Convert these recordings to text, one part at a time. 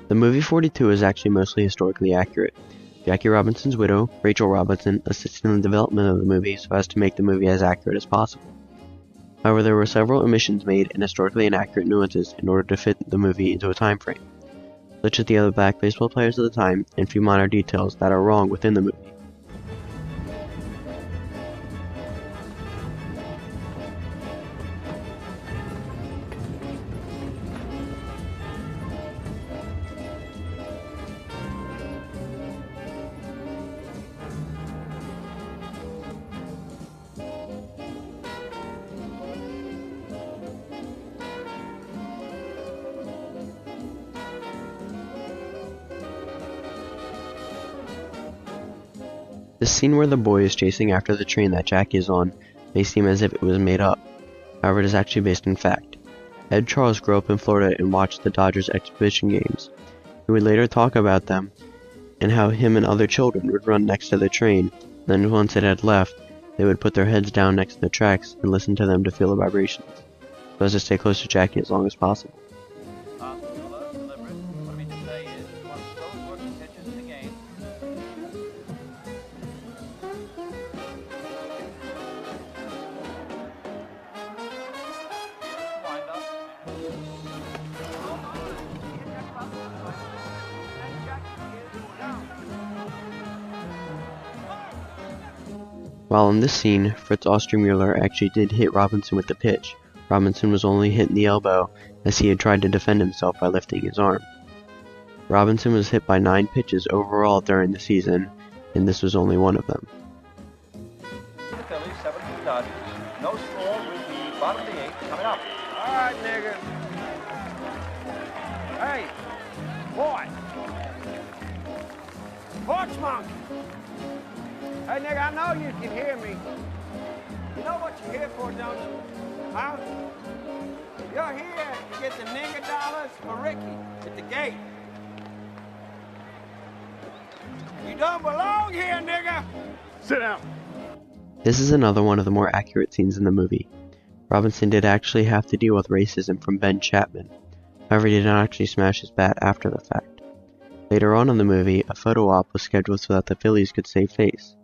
The movie 42 is actually mostly historically accurate. Jackie Robinson's widow, Rachel Robinson, assisted in the development of the movie so as to make the movie as accurate as possible. However, there were several omissions made and historically inaccurate nuances in order to fit the movie into a time frame, such as the other black baseball players of the time and few minor details that are wrong within the movie. The scene where the boy is chasing after the train that Jackie is on may seem as if it was made up. However, it is actually based in fact. Ed Charles grew up in Florida and watched the Dodgers exhibition games. He would later talk about them and how him and other children would run next to the train. Then once it had left, they would put their heads down next to the tracks and listen to them to feel the vibrations, so as to stay close to Jackie as long as possible. While in this scene, Fritz Ostermuller actually did hit Robinson with the pitch. Robinson was only hit in the elbow as he had tried to defend himself by lifting his arm. Robinson was hit by 9 pitches overall during the season, and this was only one of them. The Phillies, 7-2 Dodgers. No score with the bottom of the 8th coming up. All right, nigga. Hey, boy. Porch monkey. Hey, nigga, I know you can hear me. You know what you're here for, don't you? Huh? You're here to get the nigga dollars for Ricky at the gate. You don't belong here, nigga! Sit down. This is another one of the more accurate scenes in the movie. Robinson did actually have to deal with racism from Ben Chapman. However, he did not actually smash his bat after the fact. Later on in the movie, a photo op was scheduled so that the Phillies could save face.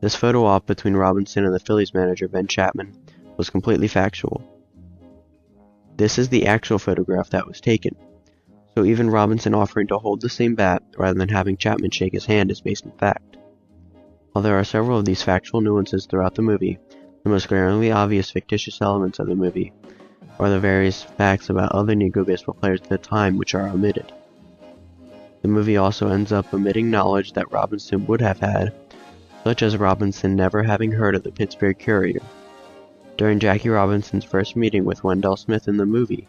This photo op between Robinson and the Phillies manager Ben Chapman was completely factual. This is the actual photograph that was taken, so even Robinson offering to hold the same bat rather than having Chapman shake his hand is based in fact. While there are several of these factual nuances throughout the movie, the most glaringly obvious fictitious elements of the movie are the various facts about other Negro baseball players at the time which are omitted. The movie also ends up omitting knowledge that Robinson would have had, such as Robinson never having heard of the Pittsburgh Courier. During Jackie Robinson's first meeting with Wendell Smith in the movie,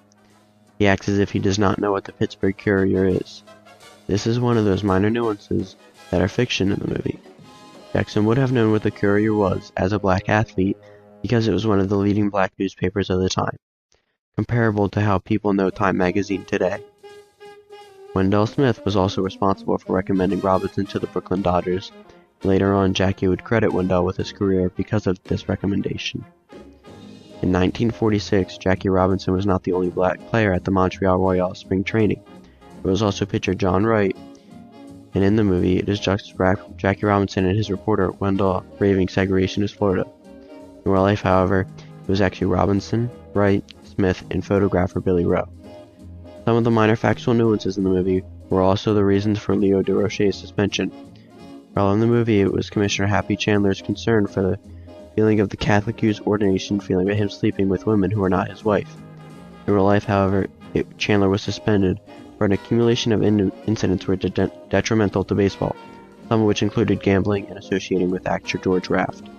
he acts as if he does not know what the Pittsburgh Courier is. This is one of those minor nuances that are fiction in the movie. Jackson would have known what the Courier was as a black athlete because it was one of the leading black newspapers of the time, comparable to how people know Time magazine today. Wendell Smith was also responsible for recommending Robinson to the Brooklyn Dodgers. Later on, Jackie would credit Wendell with his career because of this recommendation. In 1946, Jackie Robinson was not the only black player at the Montreal Royale spring training. There was also pitcher John Wright, and in the movie, it is juxtaposed Jackie Robinson and his reporter Wendell raving segregationist Florida. In real life, however, it was actually Robinson, Wright, Smith, and photographer Billy Rowe. Some of the minor factual nuances in the movie were also the reasons for Leo Durocher's suspension. While in the movie, it was Commissioner Happy Chandler's concern for the feeling of the Catholic youth's ordination feeling about him sleeping with women who were not his wife. In real life, however, Chandler was suspended for an accumulation of incidents were detrimental to baseball, some of which included gambling and associating with actor George Raft.